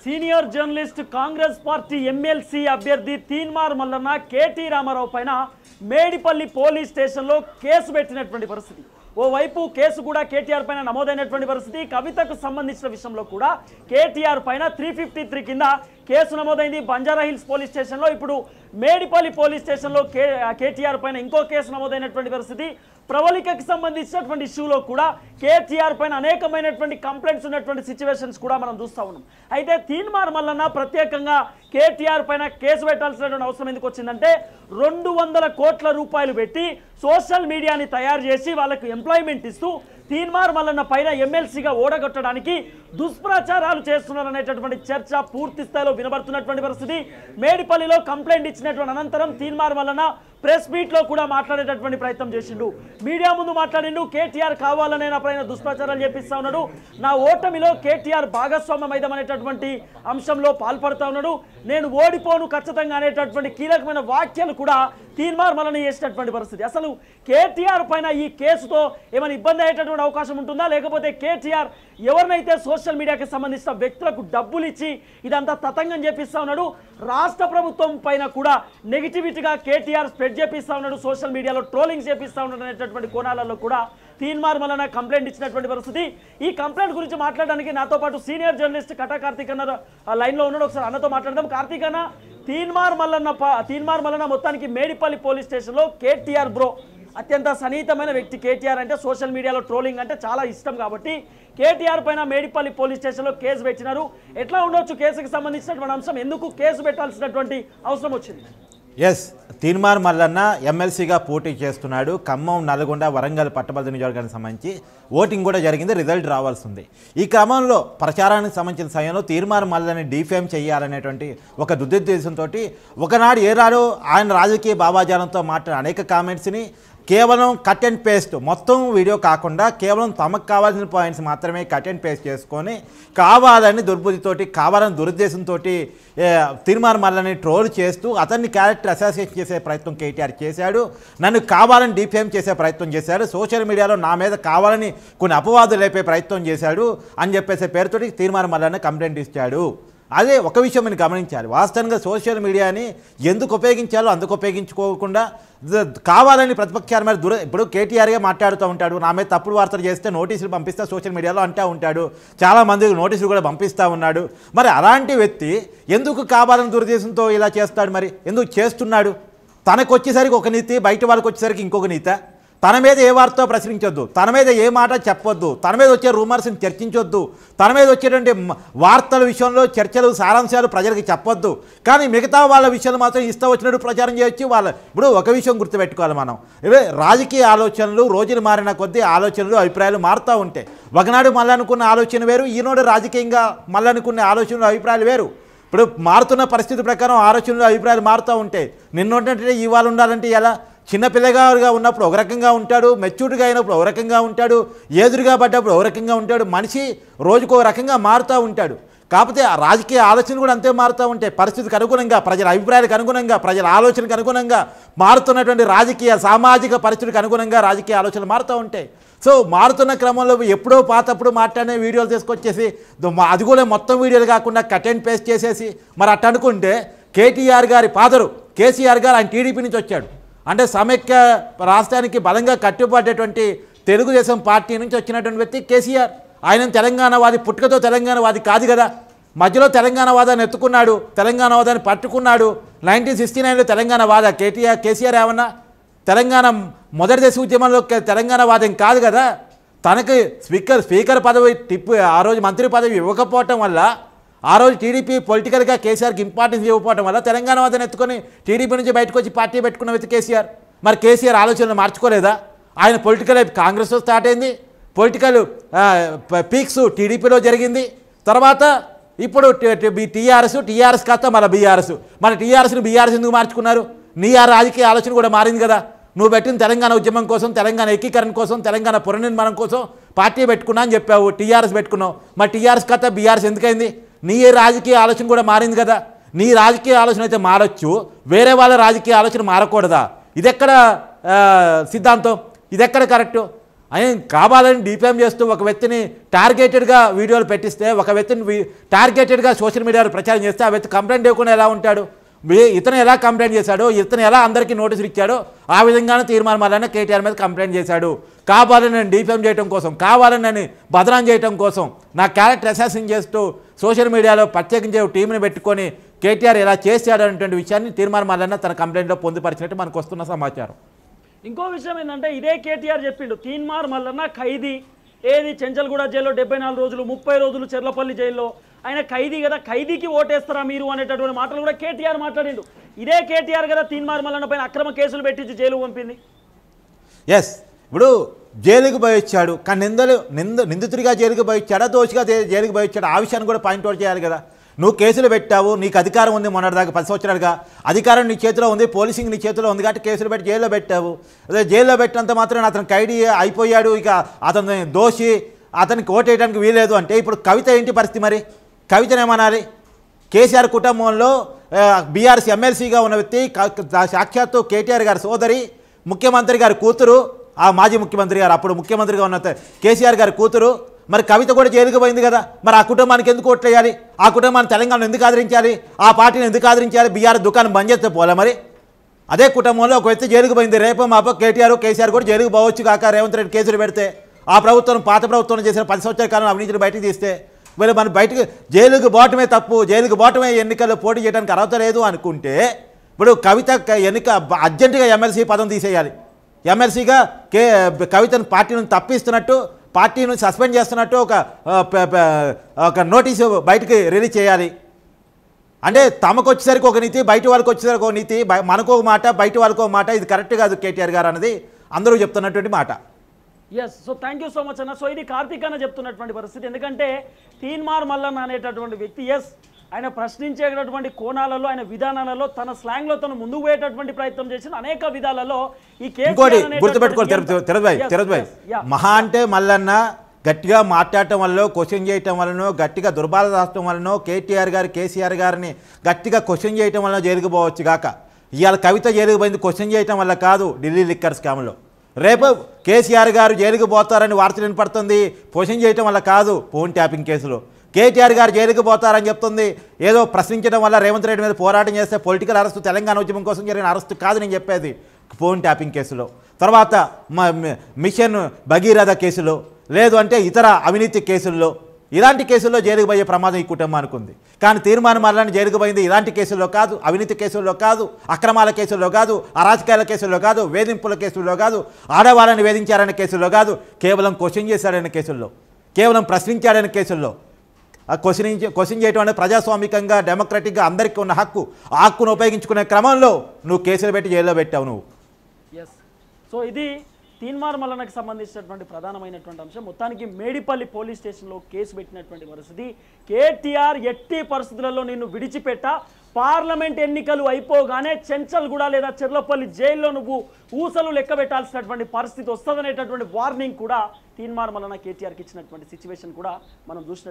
Senior journalist Congress party MLC అభ్యర్థి Teenmar Mallanna KT Ramarao పైన Medipalli police స్టేషన్లో కేసు పెట్టినటువంటి పరిస్థితి. ఓవైపు కేసు కూడా కేటీఆర్ పైన నమోదైనటువంటి పరిస్థితి. కవితకు సంబంధించిన విషయంలో కూడా కేటీఆర్ పైన 353 కింద కేసు నమోదైంది బంజారా హిల్స్ పోలీస్ స్టేషన్లో. ఇప్పుడు మేడిపల్లి పోలీస్ స్టేషన్లో కేటీఆర్ పైన ఇంకో కేసు నమోదైనటువంటి పరిస్థితి. ప్రవళికకి సంబంధించినటువంటి ఇష్యూలో కూడా కేటీఆర్ పైన అనేకమైనటువంటి కంప్లైంట్స్ ఉన్నటువంటి సిచ్యువేషన్స్ కూడా మనం చూస్తూ ఉన్నాం. అయితే తీన్మార్ మల్లన్న ప్రత్యేకంగా కేటీఆర్ పైన కేసు పెట్టాల్సినటువంటి అవసరం ఎందుకు వచ్చిందంటే 200 కోట్ల రూపాయలు పెట్టి సోషల్ మీడియాని తయారు చేసి వాళ్ళకు ఎంప్లాయ్మెంట్ ఇస్తూ తీన్మార్ మల్లన్న పైన ఎమ్మెల్సీగా ఓడగొట్టడానికి దుష్ప్రచారాలు చేస్తున్నారనేటటువంటి చర్చ పూర్తి స్థాయిలో వినబడుతున్నటువంటి పరిస్థితి. మేడిపల్లిలో కంప్లైంట్ ఇచ్చినటువంటి అనంతరం తీన్మార్ మల్లన్న ప్రెస్ మీట్లో కూడా మాట్లాడేటటువంటి ప్రయత్నం చేసిండు. మీడియా ముందు మాట్లాడిండు. కేటీఆర్ కావాలనే నా పైన దుష్ప్రచారాలు చేపిస్తా ఉన్నాడు, నా ఓటమిలో కేటీఆర్ భాగస్వామ్యం అయిదమనేటటువంటి అంశంలో పాల్పడుతూ ఉన్నాడు, నేను ఓడిపోను ఖచ్చితంగా అనేటటువంటి కీలకమైన వ్యాఖ్యలు కూడా తీన్మార్ మల్లన్న చేసినటువంటి పరిస్థితి. అసలు కేటీఆర్ పైన ఈ కేసుతో ఏమైనా ఇబ్బంది అయ్యేటటువంటి అవకాశం ఉంటుందా, లేకపోతే కేటీఆర్ ఎవరినైతే సోషల్ మీడియాకి సంబంధించిన వ్యక్తులకు డబ్బులు ఇచ్చి ఇదంతా తతంగం చేపిస్తా ఉన్నాడు, రాష్ట్ర ప్రభుత్వం పైన కూడా నెగిటివిటీగా కేటీఆర్ స్ప్రెడ్ చేపిస్తా ఉన్నాడు, సోషల్ మీడియాలో ట్రోలింగ్ చేపిస్తా ఉన్నాడు అనేటటువంటి కోణాలలో కూడా తీన్మార్ మల్లన్న కంప్లైంట్ ఇచ్చినటువంటి పరిస్థితి. ఈ కంప్లైంట్ గురించి మాట్లాడడానికి నాతో పాటు సీనియర్ జర్నలిస్ట్ కటా కార్తీక్ అన్న లైన్లో ఉన్నాడు. ఒకసారి అన్నతో మాట్లాడదాం. కార్తీక్ అన్న, తీన్మార్ మల్లన్న మొత్తానికి మేడిపల్లి పోలీస్ స్టేషన్లో కేటీఆర్ బ్రో అత్యంత సన్నిహితమైన వ్యక్తి. కేటీఆర్ అంటే సోషల్ మీడియాలో ట్రోలింగ్ అంటే చాలా ఇష్టం కాబట్టి కేటీఆర్ పైన మేడిపల్లి పోలీస్ స్టేషన్లో కేసు పెట్టినారు. ఎట్లా ఉండొచ్చు కేసుకు సంబంధించినటువంటి అంశం, ఎందుకు కేసు పెట్టాల్సినటువంటి అవసరం వచ్చింది? ఎస్, తీన్మార్ మల్లన్న ఎమ్మెల్సీగా పోటీ చేస్తున్నాడు. ఖమ్మం, నల్గొండ, వరంగల్ పట్టభద్రుల నియోజకవర్గానికి సంబంధించి ఓటింగ్ కూడా జరిగింది, రిజల్ట్ రావాల్సి ఉంది. ఈ క్రమంలో ప్రచారానికి సంబంధించిన సమయంలో తీన్మార్ మల్లన్నని డిఫేమ్ చేయాలనేటువంటి ఒక దురుద్దేశంతో ఒకనాడు ఏనాడు ఆయన రాజకీయ భావాజాలంతో మాట్లాడిన అనేక కామెంట్స్ని కేవలం కట్ అండ్ పేస్ట్, మొత్తం వీడియో కాకుండా కేవలం తమకు కావాల్సిన పాయింట్స్ మాత్రమే కట్ అండ్ పేస్ట్ చేసుకొని కావాలని దుర్బుద్ధితోటి, కావాలని దురుద్దేశంతో తీన్మార్ మల్లన్నని ట్రోల్ చేస్తూ అతన్ని క్యారెక్టర్ అసోసియేషన్ చేసే ప్రయత్నం కేటీఆర్ చేశాడు. నన్ను కావాలని డిఫేమ్ చేసే ప్రయత్నం చేశాడు, సోషల్ మీడియాలో నా మీద కావాలని కొన్ని అపవాదులు లేపే ప్రయత్నం చేశాడు అని చెప్పేసే పేరుతోటి తీన్మార్ మల్లన్న కంప్లైంట్ ఇచ్చాడు. అదే ఒక విషయం మనం గమనించాలి. వాస్తవంగా సోషల్ మీడియాని ఎందుకు ఉపయోగించాలో అందుకు ఉపయోగించుకోకుండా కావాలని ప్రతిపక్షాల మీద ఇప్పుడు కేటీఆర్గా మాట్లాడుతూ ఉంటాడు, నా మీద తప్పుడు వార్తలు చేస్తే నోటీసులు పంపిస్తా సోషల్ మీడియాలో అంటూ ఉంటాడు, చాలామందికి నోటీసులు కూడా పంపిస్తూ ఉన్నాడు. మరి అలాంటి వ్యక్తి ఎందుకు కావాలని దురుద్దేశంతో ఇలా చేస్తాడు? మరి ఎందుకు చేస్తున్నాడు? తనకు వచ్చేసరికి ఒక నీతి, బయట వాళ్ళకి వచ్చేసరికి ఇంకొక నీతి. తన మీద ఏ వార్త ప్రశ్నించొద్దు, తన మీద ఏ మాట చెప్పొద్దు, తన మీద వచ్చే రూమర్స్ని చర్చించొద్దు, తన మీద వచ్చేటువంటి వార్తల విషయంలో చర్చలు, సారాంశాలు ప్రజలకు చెప్పొద్దు. కానీ మిగతా వాళ్ళ విషయాలు మాత్రం ఇష్టం వచ్చినట్టు ప్రచారం చేయొచ్చు. ఇప్పుడు ఒక విషయం గుర్తుపెట్టుకోవాలి మనం, రాజకీయ ఆలోచనలు రోజులు మారిన కొద్దీ ఆలోచనలు, అభిప్రాయాలు మారుతూ ఉంటాయి. ఒకనాడు మళ్ళీ అనుకున్న ఆలోచన వేరు, ఈనాడు రాజకీయంగా మళ్ళీ అనుకునే ఆలోచనలు, అభిప్రాయాలు వేరు. ఇప్పుడు మారుతున్న పరిస్థితి ప్రకారం ఆలోచనలు, అభిప్రాయాలు మారుతూ ఉంటాయి. నిన్నుంటే ఇవాళ ఉండాలంటే ఎలా? చిన్నపిల్లగా ఉన్నప్పుడు ఒక రకంగా ఉంటాడు, మెచ్యూర్డ్గా అయినప్పుడు ఒక రకంగా ఉంటాడు, ఎదురుగా పడ్డప్పుడు ఒక రకంగా ఉంటాడు. మనిషి రోజుకు ఒక రకంగా మారుతూ ఉంటాడు. కాకపోతే ఆ రాజకీయ ఆలోచనలు కూడా అంతే మారుతూ ఉంటాయి. పరిస్థితికి అనుగుణంగా, ప్రజల అభిప్రాయాలకు అనుగుణంగా, ప్రజల ఆలోచనకు అనుగుణంగా, మారుతున్నటువంటి రాజకీయ సామాజిక పరిస్థితికి అనుగుణంగా రాజకీయ ఆలోచనలు మారుతూ ఉంటాయి. సో మారుతున్న క్రమంలో ఎప్పుడో పాతప్పుడు మాట్లాడిన వీడియోలు తీసుకొచ్చేసి అది కూడా మొత్తం వీడియోలు కాకుండా కట్ అండ్ పేస్ట్ చేసేసి మరి అట్ట అనుకుంటే కేటీఆర్ గారి ఫాదరు కేసీఆర్ గారు ఆయన టీడీపీ నుంచి వచ్చాడు. అంటే సమైక్య రాష్ట్రానికి బలంగా కట్టుబడేటువంటి తెలుగుదేశం పార్టీ నుంచి వచ్చినటువంటి వ్యక్తి కేసీఆర్. ఆయన తెలంగాణవాది, పుట్టుకతో తెలంగాణవాది కాదు కదా. మధ్యలో తెలంగాణవాదాన్ని ఎత్తుకున్నాడు, తెలంగాణవాదాన్ని పట్టుకున్నాడు. 1969లో తెలంగాణవాద కేసీఆర్ ఏమన్నా తెలంగాణ మొదటి దశ ఉద్యమంలో తెలంగాణవాదం కాదు కదా. తనకి స్పీకర్ పదవి ఆ రోజు మంత్రి పదవి ఇవ్వకపోవటం వల్ల, ఆ రోజు టీడీపీ పొలిటికల్గా కేసీఆర్కి ఇంపార్టెన్స్ ఇవ్వకపోవడం వల్ల తెలంగాణవాదాన్ని ఎత్తుకొని టీడీపీ నుంచి బయటకు వచ్చి పార్టీ పెట్టుకున్న వ్యక్తి కేసీఆర్. మరి కేసీఆర్ ఆలోచనలు మార్చుకోలేదా? ఆయన పొలిటికల్ కాంగ్రెస్లో స్టార్ట్ అయింది, పొలిటికల్ పీక్స్ టీడీపీలో జరిగింది. తర్వాత ఇప్పుడు టీఆర్ఎస్ కాస్త మన బీఆర్ఎస్, మన టీఆర్ఎస్ని బీఆర్ఎస్ ఎందుకు మార్చుకున్నారు? నీ ఆ రాజకీయ ఆలోచన కూడా మారింది కదా. నువ్వు పెట్టిన తెలంగాణ ఉద్యమం కోసం, తెలంగాణ ఏకీకరణ కోసం, తెలంగాణ పునర్నిర్మాణం కోసం పార్టీ పెట్టుకున్నా అని చెప్పావు, టీఆర్ఎస్ పెట్టుకున్నావు. మరి టీఆర్ఎస్ కాస్త బీఆర్ఎస్ ఎందుకైంది? నీ రాజకీయ ఆలోచన కూడా మారింది కదా. నీ రాజకీయ ఆలోచన అయితే మారచ్చు, వేరే వాళ్ళ రాజకీయ ఆలోచన మారకూడదా? ఇదెక్కడ సిద్ధాంతం? ఇదెక్కడ కరెక్టు? ఆయన కావాలని డిఫేమ్ చేస్తూ ఒక వ్యక్తిని టార్గెటెడ్గా వీడియోలు పెట్టిస్తే, ఒక వ్యక్తిని టార్గెటెడ్గా సోషల్ మీడియాలో ప్రచారం చేస్తే ఆ వ్యక్తి కంప్లైంట్ ఇవ్వకుండా ఎలా ఉంటాడు? ఇతను ఎలా కంప్లైంట్ చేశాడో, ఇతను ఎలా అందరికీ నోటీసులు ఇచ్చాడో ఆ విధంగానే తీర్మానం వల్లనే కేటీఆర్ మీద కంప్లైంట్ చేశాడు. కావాలని నేను డిఫేమ్ చేయడం కోసం, కావాలని నేను బదనాం చేయడం కోసం, నా క్యారెక్టర్ అసాసిన్ చేస్తూ సోషల్ మీడియాలో ప్రత్యేకించే టీంని పెట్టుకొని కేటీఆర్ ఎలా చేశాడు అనేటువంటి విషయాన్ని తీర్మానం వల్లనే తన కంప్లైంట్లో పొందుపరిచినట్టు మనకు వస్తున్న సమాచారం. ఇంకో విషయం ఏంటంటే ఇదే కేటీఆర్ చెప్పిండు, తీన్మార్ మల్లన్న ఖైదీ ఏది చెంచల్గూడ జైల్లో 74 రోజులు, 30 రోజులు చెర్లపల్లి జైల్లో, ఆయన ఖైదీ కదా, ఖైదీకి ఓటేస్తారా మీరు అనేటటువంటి మాటలు కూడా కేటీఆర్ మాట్లాడిండు. ఇదే కేటీఆర్ కదా తీన్మార్ మల్లన్న పైన అక్రమ కేసులు పెట్టించి జైలు పంపింది. ఎస్, ఇప్పుడు జైలుకి పోయి వచ్చాడు, కానీ నిందితుడిగా జైలుకి పోయి వచ్చాడా, దోషిగా జైలుకి పోయి వచ్చాడు, ఆ విషయాన్ని కూడా పాయింట్అవుట్ చేయాలి కదా. నువ్వు కేసులు పెట్టావు, నీకు అధికారం ఉంది, మొన్నటిదాకా 10 సంవత్సరాలుగా అధికారం నీ చేతిలో ఉంది, పోలీసింగ్ నీ చేతిలో ఉంది కాబట్టి కేసులు పెట్టి జైల్లో పెట్టావు. అదే జైల్లో పెట్టినంత మాత్రం అతను ఖైదీ అయిపోయాడు, ఇక అతను దోషి, అతనికి ఓటేయడానికి వీలేదు అంటే ఇప్పుడు కవిత ఏంటి పరిస్థితి? మరి కవితను ఏమనాలి? కేసీఆర్ కుటుంబంలో బీఆర్ఎస్ ఎమ్మెల్సీగా ఉన్న వ్యక్తి, సాక్షాత్తు కేటీఆర్ గారి సోదరి, ముఖ్యమంత్రి గారి కూతురు, ఆ మాజీ ముఖ్యమంత్రి గారు అప్పుడు ముఖ్యమంత్రిగా ఉన్న కేసీఆర్ గారి కూతురు, మరి కవిత కూడా జైలుకు పోయింది కదా. మరి ఆ కుటుంబానికి ఎందుకు ఓట్లేయాలి? ఆ కుటుంబాన్ని తెలంగాణను ఎందుకు ఆదరించాలి? ఆ పార్టీని ఎందుకు ఆదరించాలి? బీఆర్ఎస్ దుకాణం బంద్ చేస్తే పోలే. మరి అదే కుటుంబంలో ఒక వ్యక్తి జైలుకు పోయింది, రేపు మాపో కేసీఆర్ కూడా జైలుకు పోవచ్చు కాక రేవంత్ రెడ్డి కేసులు పెడితే, ఆ ప్రభుత్వం పాత ప్రభుత్వం చేసిన 10 సంవత్సరాల కాలం అవినీతిని బయటకు తీస్తే, మరి మన బయటకు జైలుకు పోవటమే తప్పు, జైలుకు పోవటమే ఎన్నికల్లో పోటీ చేయడానికి అర్హత లేదు అనుకుంటే, ఇప్పుడు కవిత ఎన్నిక అర్జెంటుగా ఎమ్మెల్సీ పదం తీసేయాలి. ఎమ్మెల్సీగా కవితను పార్టీ నుంచి తప్పిస్తున్నట్టు, పార్టీని సస్పెండ్ చేస్తున్నట్టు ఒక నోటీసు బయటకు రిలీజ్ చేయాలి. అంటే తమకు వచ్చేసరికి ఒక నీతి, బయట వాళ్ళకి వచ్చేసరికి ఒక నీతి, మనకు ఒక మాట, బయట వాళ్ళకు ఒక మాట. ఇది కరెక్ట్ కాదు కేటీఆర్ గారు అన్నది అందరూ చెప్తున్నటువంటి మాట. Yes, so thank you so much అన్న. సో ఇది కార్తీక్ అన్న చెప్తున్నటువంటి పరిస్థితి. ఎందుకంటే తీన్మార్ మల్లన్న అనేటటువంటి వ్యక్తి ఎస్, ఆయన ప్రశ్నించేటటువంటి కోణాలలో, ఆయన విధానాలలో, తన స్లాంగ్లో తను ముందుకు పోయేటటువంటి ప్రయత్నం చేసిన అనేక విధాలలో ఈ ఇంకోటి గుర్తుపెట్టుకోవాలి, మహా అంటే మల్లన్న గట్టిగా మాట్లాడటం వల్ల, క్వశ్చన్ చేయటం వలనో, గట్టిగా దుర్బాధ రాష్ట్రం వలనో, కేసీఆర్ గారిని గట్టిగా క్వశ్చన్ చేయటం వలన జైలుకు పోవచ్చు కాక, ఇవాళ కవిత జైలుకు పోయింది క్వశ్చన్ చేయటం వల్ల కాదు, ఢిల్లీ లిక్కర్ స్కామ్లో. రేపు కేసీఆర్ గారు జైలుకు పోతారని వార్తలు వినపడుతుంది, క్వశ్చన్ చేయటం వల్ల కాదు, ఫోన్ ట్యాపింగ్ కేసులో. కేటీఆర్ గారు జైలుకు పోతారని చెప్తుంది, ఏదో ప్రశ్నించడం వల్ల రేవంత్ రెడ్డి మీద పోరాటం చేస్తే పొలిటికల్ అరెస్టు, తెలంగాణ ఉద్యమం కోసం జరిగిన అరెస్టు కాదు నేను చెప్పేది, ఫోన్ ట్యాపింగ్ కేసులో. తర్వాత మిషన్ భగీరథ కేసులో, లేదు అంటే ఇతర అవినీతి కేసుల్లో, ఇలాంటి కేసుల్లో జైలుకు పోయే ప్రమాదం ఈ కుటుంబానికి ఉంది. కానీ తీర్మానం మరణాన్ని జైలుకు పోయింది ఇలాంటి కేసుల్లో కాదు, అవినీతి కేసుల్లో కాదు, అక్రమాల కేసుల్లో కాదు, అరాజకాల కేసుల్లో కాదు, వేధింపుల కేసుల్లో కాదు, ఆడవాళ్ళని వేధించారనే కేసుల్లో కాదు, కేవలం క్వశ్చన్ చేశాడనే కేసుల్లో, కేవలం ప్రశ్నించాడనే కేసుల్లో. క్వశ్చన్ చేయడం అనేది ప్రజాస్వామికంగా, డెమోక్రటిక్గా అందరికీ ఉన్న హక్కు. ఆ హక్కును ఉపయోగించుకునే క్రమంలో నువ్వు కేసులు పెట్టి జైల్లో పెట్టావు నువ్వు. ఎస్, సో ఇది తీన్మార్ మల్లన్నకు సంబంధించినటువంటి ప్రధానమైనటువంటి అంశం. మొత్తానికి మేడిపల్లి పోలీస్ స్టేషన్లో కేసు పెట్టినటువంటి పరిస్థితి. కేటీఆర్ ఎట్టి పరిస్థితులలో నిన్ను విడిచిపెట్ట, పార్లమెంట్ ఎన్నికలు అయిపోగానే చెంచల్గూడ లేదా చెర్లపల్లి జైల్లో నువ్వు ఊసలు లెక్క పెట్టాల్సినటువంటి పరిస్థితి వస్తుందనేటటువంటి వార్నింగ్ కూడా తీన్మార్ మల్లన్న కేటీఆర్కి ఇచ్చినటువంటి సిచ్యువేషన్ కూడా మనం చూసినట్టు.